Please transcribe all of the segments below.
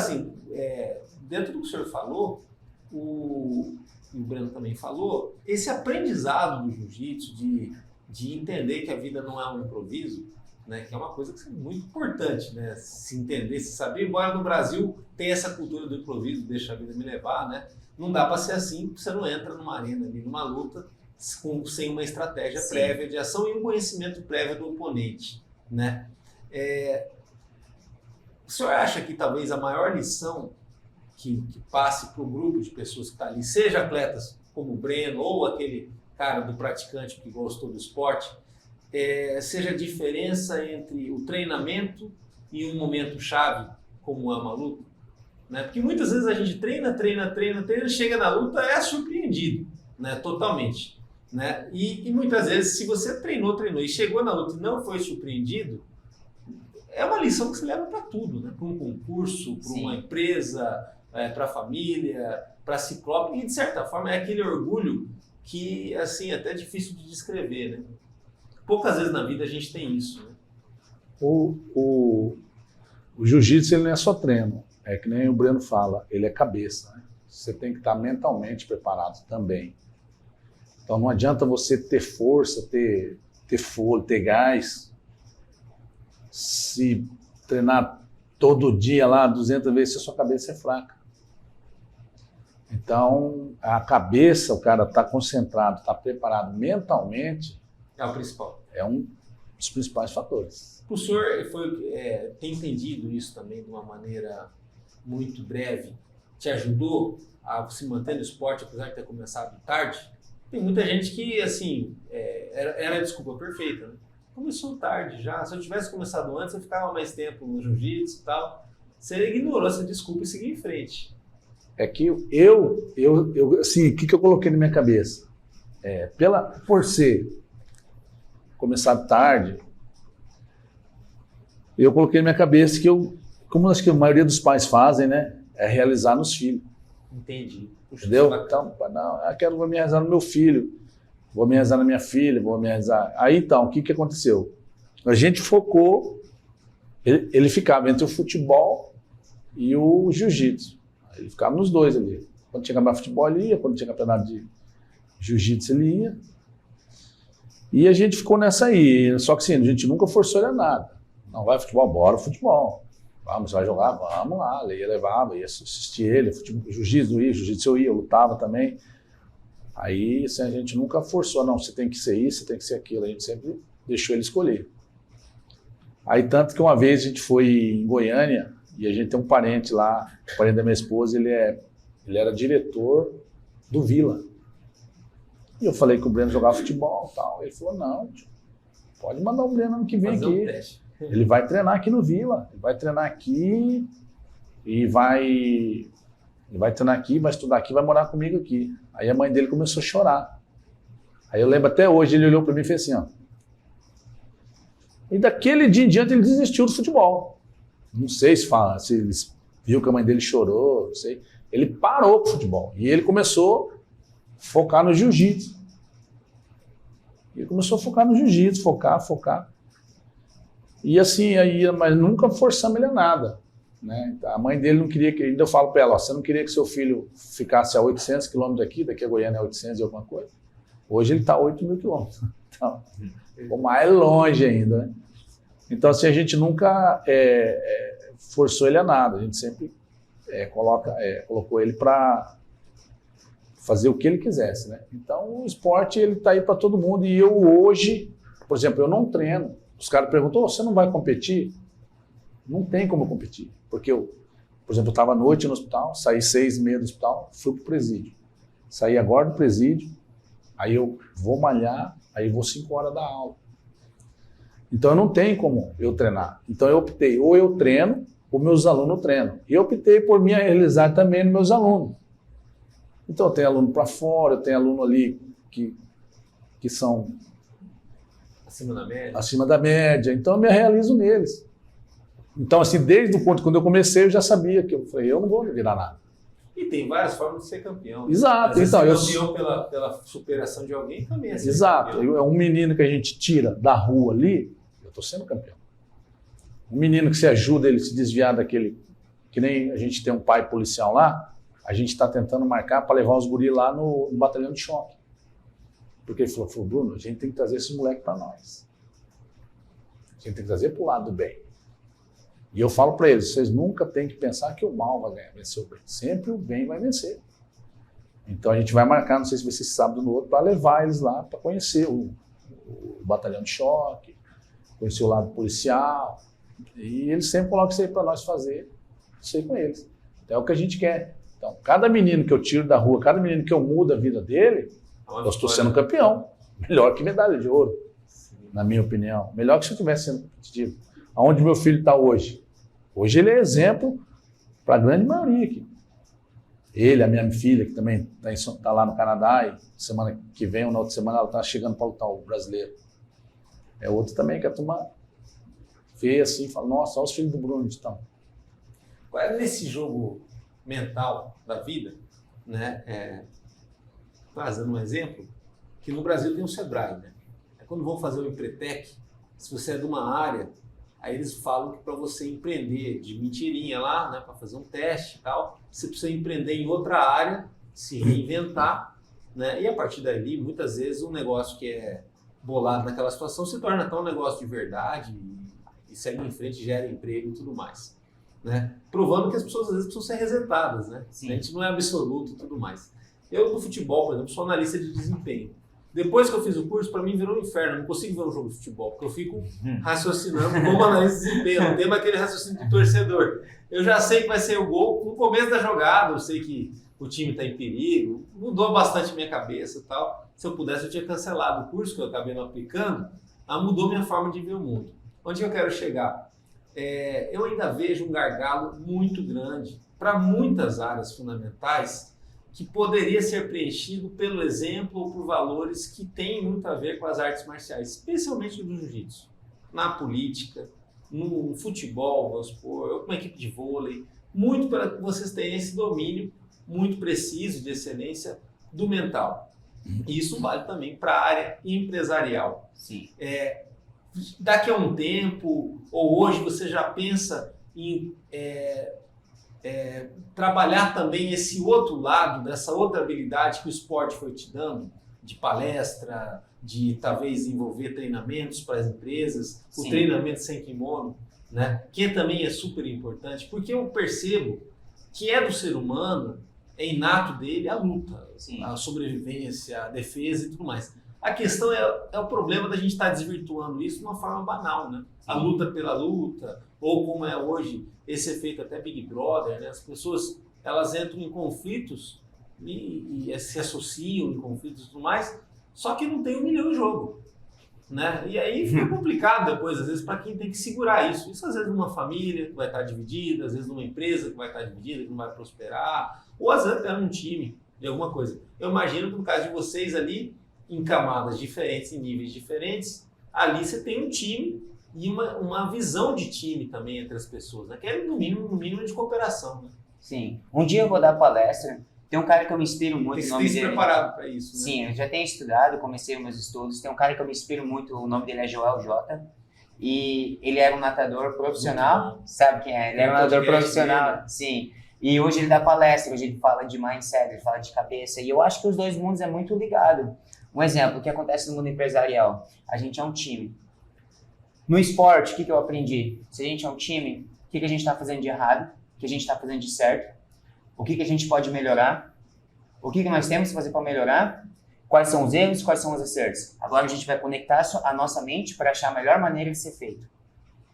assim, dentro do que o senhor falou, o Breno também falou, esse aprendizado do jiu-jitsu, de entender que a vida não é um improviso, né, que é uma coisa que é muito importante, né, se entender, se saber, embora no Brasil tenha essa cultura do improviso, deixa a vida me levar, né, não dá para ser assim, porque você não entra numa arena, ali, numa luta, sem uma estratégia prévia de ação e um conhecimento prévio do oponente, né. O senhor acha que talvez a maior lição que passe para o grupo de pessoas que está ali, seja atletas como o Breno ou aquele cara do praticante que gostou do esporte, seja a diferença entre o treinamento e um momento chave, como é uma luta? Né? Porque muitas vezes a gente treina, chega na luta, é surpreendido, né? Totalmente. Né? E muitas vezes, se você treinou e chegou na luta e não foi surpreendido, é uma lição que você leva para tudo, né? Para um concurso, para uma empresa, para a família, para si próprio, e de certa forma é aquele orgulho que, assim, é até difícil de descrever, né? Poucas vezes na vida a gente tem isso, né? O jiu-jitsu, ele não é só treino, é que nem o Breno fala, ele é cabeça, né? Você tem que estar mentalmente preparado também. Então não adianta você ter força, ter fôlego, ter gás, se treinar todo dia lá 200 vezes, se a sua cabeça é fraca. Então, a cabeça, o cara está concentrado, está preparado mentalmente. É o principal. É um dos principais fatores. O senhor tem entendido isso também de uma maneira muito breve? Te ajudou a se manter no esporte, apesar de ter começado tarde? Tem muita gente que, assim, era a desculpa perfeita, né? Começou tarde já. Se eu tivesse começado antes, eu ficava mais tempo no jiu-jitsu e tal. Você ignorou essa desculpa e seguiu em frente. É que assim, o que eu coloquei na minha cabeça? Por ser começado tarde, eu coloquei na minha cabeça que como acho que a maioria dos pais fazem, né? É realizar nos filhos. Entendi. Puxa, entendeu? Então, não, vou me realizar no meu filho, vou me realizar na minha filha, vou me realizar. Aí então, o que aconteceu? A gente focou, ele ficava entre o futebol e o jiu-jitsu. Ele ficava nos dois ali. Quando tinha campeonato de futebol, ele ia. Quando tinha campeonato de jiu-jitsu, ele ia. E a gente ficou nessa aí. Só que assim, a gente nunca forçou ele a nada. Não vai futebol, bora futebol. Vamos, vai jogar? Vamos lá. Ele ia, levava, ia assistir ele. Jiu-jitsu eu ia, eu lutava também. Aí assim, a gente nunca forçou, não, você tem que ser isso, você tem que ser aquilo. A gente sempre deixou ele escolher. Aí tanto que uma vez a gente foi em Goiânia, e a gente tem um parente lá, o parente da minha esposa, ele era diretor do Vila. E eu falei que o Breno jogava futebol e tal. Ele falou, não, pode mandar o Breno ano que vem aqui. Ele vai treinar aqui no Vila. Ele vai treinar aqui e vai treinar aqui, vai estudar aqui, vai morar comigo aqui. Aí a mãe dele começou a chorar. Aí eu lembro até hoje, ele olhou para mim e fez assim, ó. E daquele dia em diante ele desistiu do futebol. Não sei se ele viu que a mãe dele chorou, não sei. Ele parou com o futebol. E ele começou a focar no jiu-jitsu. Ele começou a focar no jiu-jitsu, focar. E assim, mas nunca forçamos ele a nada. Né? A mãe dele não queria que... Ainda eu falo para ela, ó, você não queria que seu filho ficasse a 800 quilômetros daqui a Goiânia é 800 e alguma coisa? Hoje ele está a 8.000 quilômetros. Então, ficou mais longe ainda, né? Então, assim, a gente nunca forçou ele a nada. A gente sempre colocou ele para fazer o que ele quisesse, né? Então, o esporte, ele está aí para todo mundo. E eu hoje, por exemplo, eu não treino. Os caras perguntam, você não vai competir? Não tem como eu competir. Porque por exemplo, eu estava à noite no hospital, saí 6h30 do hospital, fui para o presídio. Saí agora do presídio, aí eu vou malhar, aí vou 5 horas da aula. Então não tem como eu treinar. Então eu optei, ou eu treino, ou meus alunos treinam. E eu optei por me realizar também nos meus alunos. Então eu tenho aluno para fora, eu tenho aluno ali que são acima da média. Então eu me realizo neles. Então assim, desde o ponto quando eu comecei, eu já sabia que eu não vou virar nada. E tem várias formas de ser campeão. Exato. Então, ser campeão pela superação de alguém também é ser exato. campeão. É um menino que a gente tira da rua ali, eu estou sendo campeão. Um menino que você ajuda ele a se desviar que nem a gente tem um pai policial lá, a gente está tentando marcar para levar os guris lá no batalhão de choque. Porque ele falou, Bruno, a gente tem que trazer esse moleque para nós. A gente tem que trazer para o lado do bem. E eu falo para eles, vocês nunca têm que pensar que o mal vai vencer o bem. Sempre o bem vai vencer. Então a gente vai marcar, não sei se vai ser sábado ou no outro, para levar eles lá para conhecer o batalhão de choque, conhecer o lado policial. E eles sempre colocam isso aí para nós fazer, isso aí com eles. Então é o que a gente quer. Então, cada menino que eu tiro da rua, cada menino que eu mudo a vida dele, eu estou sendo campeão. Melhor que medalha de ouro, na minha opinião. Melhor que se eu tivesse sendo competitivo. Aonde meu filho está hoje? Hoje ele é exemplo para a grande maioria aqui. Ele, a minha filha, que também está lá no Canadá, e semana que vem ou na outra semana ela está chegando para lutar o brasileiro. É outro também que a turma vê assim e fala, nossa, olha os filhos do Bruno então. Nesse jogo mental da vida, né, fazendo um exemplo, que no Brasil tem o Sebrae, né? Quando vão fazer o Empretec, se você é de uma área, aí eles falam que para você empreender de mentirinha lá, né, para fazer um teste e tal, você precisa empreender em outra área, se reinventar, né? E a partir dali, muitas vezes, um negócio que é bolado naquela situação se torna tão um negócio de verdade e segue em frente, gera emprego e tudo mais, né? Provando que as pessoas às vezes precisam ser resetadas, né? A gente não é absoluto e tudo mais. Eu, no futebol, por exemplo, sou analista de desempenho. Depois que eu fiz o curso, para mim virou um inferno. Eu não consigo ver um jogo de futebol, porque eu fico raciocinando como analista de desempenho. Não tem aquele raciocínio do torcedor. Eu já sei que vai ser o gol no começo da jogada, eu sei que o time está em perigo. Mudou bastante minha cabeça e tal. Se eu pudesse, eu tinha cancelado o curso, que eu acabei não aplicando. Mudou minha forma de ver o mundo. Onde eu quero chegar? Eu ainda vejo um gargalo muito grande para muitas áreas fundamentais que poderia ser preenchido pelo exemplo ou por valores que têm muito a ver com as artes marciais, especialmente no jiu-jitsu, na política, no futebol, vamos supor, uma equipe de vôlei, muito para que vocês tenham esse domínio muito preciso de excelência do mental. E isso vale também para a área empresarial. Sim. Daqui a um tempo, ou hoje, você já pensa em trabalhar também esse outro lado, dessa outra habilidade que o esporte foi te dando, de palestra, de talvez envolver treinamentos para as empresas, o treinamento sem kimono, né? Que também é super importante, porque eu percebo que é do ser humano, é inato dele a luta, a sobrevivência, a defesa e tudo mais. A questão é o problema da gente estar desvirtuando isso de uma forma banal, né? A luta pela luta, ou como é hoje, esse efeito até Big Brother, né? As pessoas, elas entram em conflitos e se associam em conflitos e tudo mais, só que não tem 1 milhão em jogo, né? E aí fica complicado depois, às vezes, para quem tem que segurar isso. Isso às vezes numa família que vai estar dividida, às vezes numa empresa que vai estar dividida, que não vai prosperar, ou às vezes até num time de alguma coisa. Eu imagino que no caso de vocês ali, em camadas diferentes, em níveis diferentes, ali você tem um time e uma visão de time também entre as pessoas, né? Que é no mínimo de cooperação, né? Sim. Um dia eu vou dar palestra, tem um cara que eu me inspiro muito, tem o nome que dele... se preparado para isso, né? Sim, eu já tenho estudado, comecei os meus estudos, tem um cara que eu me inspiro muito, o nome dele é Joel J. E ele era um nadador profissional, sabe quem é? Ele era um nadador profissional, sim. E hoje ele dá palestra, hoje ele fala de mindset, ele fala de cabeça, e eu acho que os dois mundos é muito ligado. Um exemplo, o que acontece no mundo empresarial? A gente é um time. No esporte, o que eu aprendi? Se a gente é um time, o que a gente está fazendo de errado? O que a gente está fazendo de certo? O que a gente pode melhorar? O que nós temos que fazer para melhorar? Quais são os erros? Quais são os acertos? Agora a gente vai conectar a nossa mente para achar a melhor maneira de ser feito.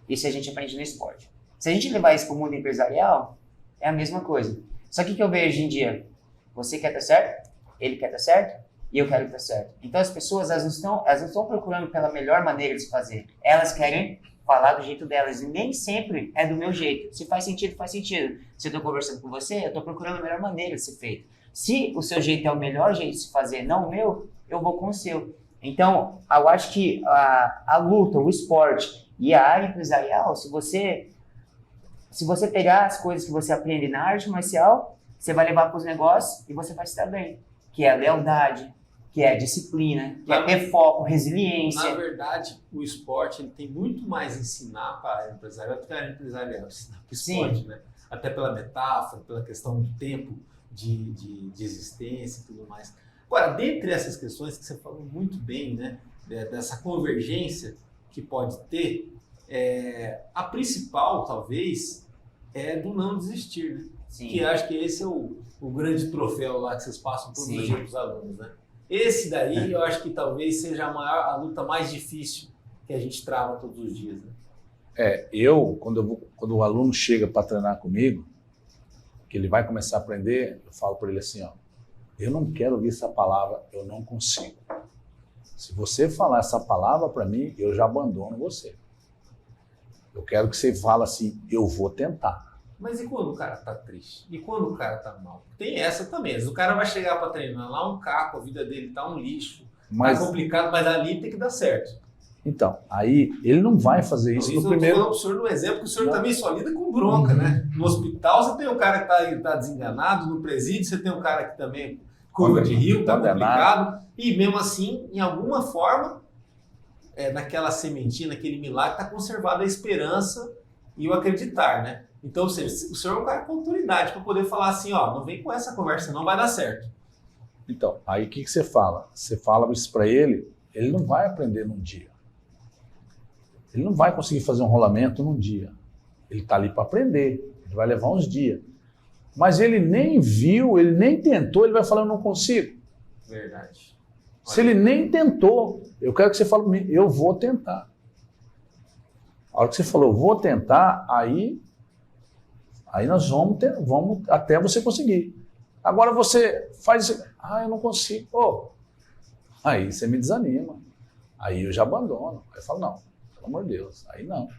Isso a gente aprende no esporte. Se a gente levar isso para o mundo empresarial, é a mesma coisa. Só que o que eu vejo hoje em dia? Você quer estar certo? Ele quer estar certo? E eu quero que tá certo. Então as pessoas, elas não estão procurando pela melhor maneira de se fazer. Elas querem falar do jeito delas e nem sempre é do meu jeito. Se faz sentido, faz sentido. Se eu estou conversando com você, eu estou procurando a melhor maneira de ser feito. Se o seu jeito é o melhor jeito de se fazer, não o meu, eu vou com o seu. Então, eu acho que a luta, o esporte e a área empresarial, se você pegar as coisas que você aprende na arte marcial, você vai levar para os negócios e você vai estar bem. Que é a lealdade, que é a disciplina, que é ter foco, resiliência. Na verdade, o esporte ele tem muito mais a ensinar para a área empresarial do que a área empresarial ensinar para o esporte, né? até pela metáfora, pela questão do tempo de existência e tudo mais. Agora, dentre essas questões que você falou muito bem, né, dessa convergência que pode ter, a principal, talvez, é do não desistir, né? Sim. Que acho que esse é o grande troféu lá que vocês passam por dia para os alunos, né? Esse daí eu acho que talvez seja a luta mais difícil que a gente trava todos os dias, né? Quando o aluno chega para treinar comigo, que ele vai começar a aprender, eu falo para ele assim, ó, eu não quero ouvir essa palavra, eu não consigo. Se você falar essa palavra para mim, eu já abandono você. Eu quero que você fale assim, eu vou tentar. Mas e quando o cara tá triste? E quando o cara tá mal? Tem essa também. O cara vai chegar para treinar lá um caco, a vida dele tá um lixo, tá complicado, mas ali tem que dar certo. Então, aí ele não vai fazer isso no primeiro... Eu estou falando pro senhor no exemplo, que o senhor também só lida com bronca, né? No hospital você tem o cara que tá desenganado, no presídio você tem o cara que também curva de rio, tá complicado, e mesmo assim, em alguma forma, naquela sementinha, naquele milagre, tá conservada a esperança e o acreditar, né? Então, ou seja, o senhor é um cara com autoridade para poder falar assim, ó, não vem com essa conversa, não vai dar certo. Então, aí o que você fala? Você fala isso para ele não vai aprender num dia. Ele não vai conseguir fazer um rolamento num dia. Ele está ali para aprender, ele vai levar uns dias. Mas ele nem viu, ele nem tentou, ele vai falar, eu não consigo. Verdade. Se ele nem tentou, eu quero que você fale para mim, eu vou tentar. A hora que você falou, vou tentar, aí nós vamos até você conseguir. Agora você faz isso, eu não consigo. Aí você me desanima. Aí eu já abandono. Aí eu falo, não, pelo amor de Deus, aí não.